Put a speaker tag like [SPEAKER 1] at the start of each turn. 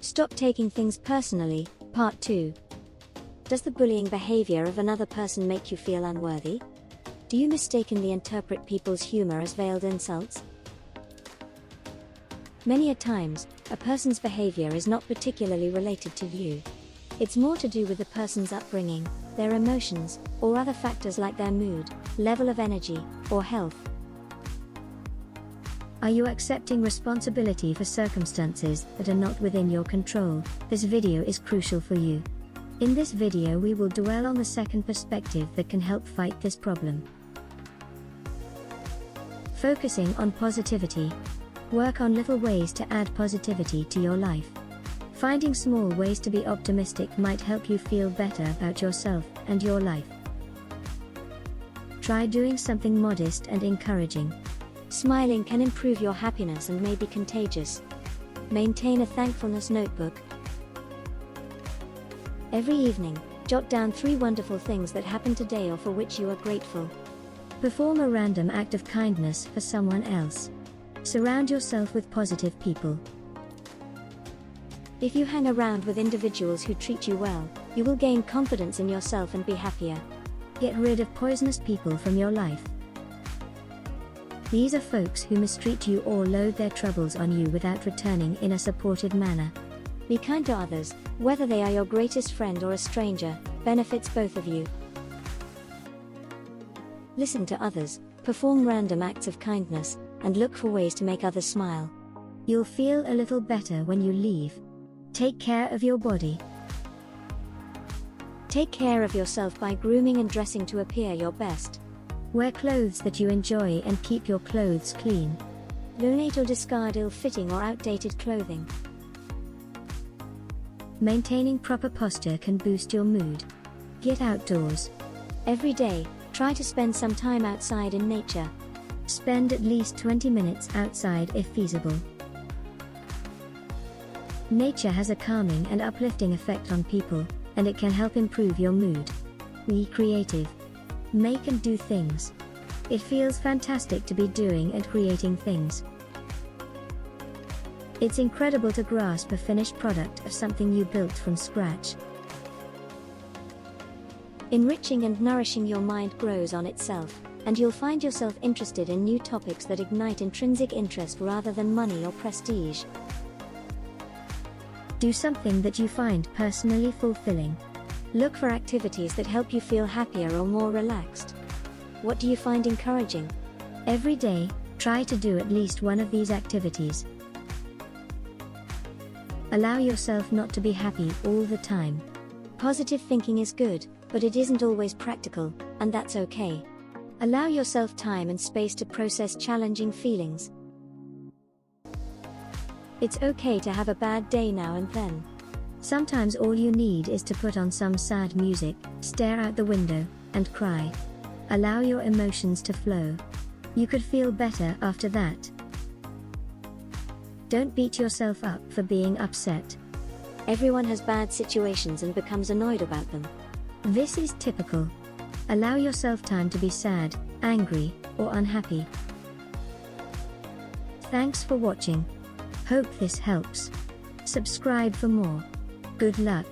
[SPEAKER 1] Stop taking things personally, Part 2. Does the bullying behavior of another person make you feel unworthy? Do you mistakenly interpret people's humor as veiled insults? Many a times, a person's behavior is not particularly related to you. It's more to do with the person's upbringing, their emotions, or other factors like their mood, level of energy, or health. Are you accepting responsibility for circumstances that are not within your control? This video is crucial for you. In this video we will dwell on the second perspective that can help fight this problem. Focusing on positivity. Work on little ways to add positivity to your life. Finding small ways to be optimistic might help you feel better about yourself and your life. Try doing something modest and encouraging. Smiling can improve your happiness and may be contagious. Maintain a thankfulness notebook. Every evening, jot down 3 wonderful things that happened today or for which you are grateful. Perform a random act of kindness for someone else. Surround yourself with positive people. If you hang around with individuals who treat you well, you will gain confidence in yourself and be happier. Get rid of poisonous people from your life. These are folks who mistreat you or load their troubles on you without returning in a supportive manner. Be kind to others, whether they are your greatest friend or a stranger, benefits both of you. Listen to others, perform random acts of kindness, and look for ways to make others smile. You'll feel a little better when you leave. Take care of your body. Take care of yourself by grooming and dressing to appear your best. Wear clothes that you enjoy and keep your clothes clean. Donate or discard ill-fitting or outdated clothing. Maintaining proper posture can boost your mood. Get outdoors. Every day, try to spend some time outside in nature. Spend at least 20 minutes outside if feasible. Nature has a calming and uplifting effect on people, and it can help improve your mood. Be creative. Make and do things. It feels fantastic to be doing and creating things. It's incredible to grasp a finished product of something you built from scratch. Enriching and nourishing your mind grows on itself, and you'll find yourself interested in new topics that ignite intrinsic interest rather than money or prestige. Do something that you find personally fulfilling. Look for activities that help you feel happier or more relaxed. What do you find encouraging? Every day, try to do at least one of these activities. Allow yourself not to be happy all the time. Positive thinking is good, but it isn't always practical, and that's okay. Allow yourself time and space to process challenging feelings. It's okay to have a bad day now and then. Sometimes all you need is to put on some sad music, stare out the window, and cry. Allow your emotions to flow. You could feel better after that. Don't beat yourself up for being upset. Everyone has bad situations and becomes annoyed about them. This is typical. Allow yourself time to be sad, angry, or unhappy. Thanks for watching. Hope this helps. Subscribe for more. Good luck.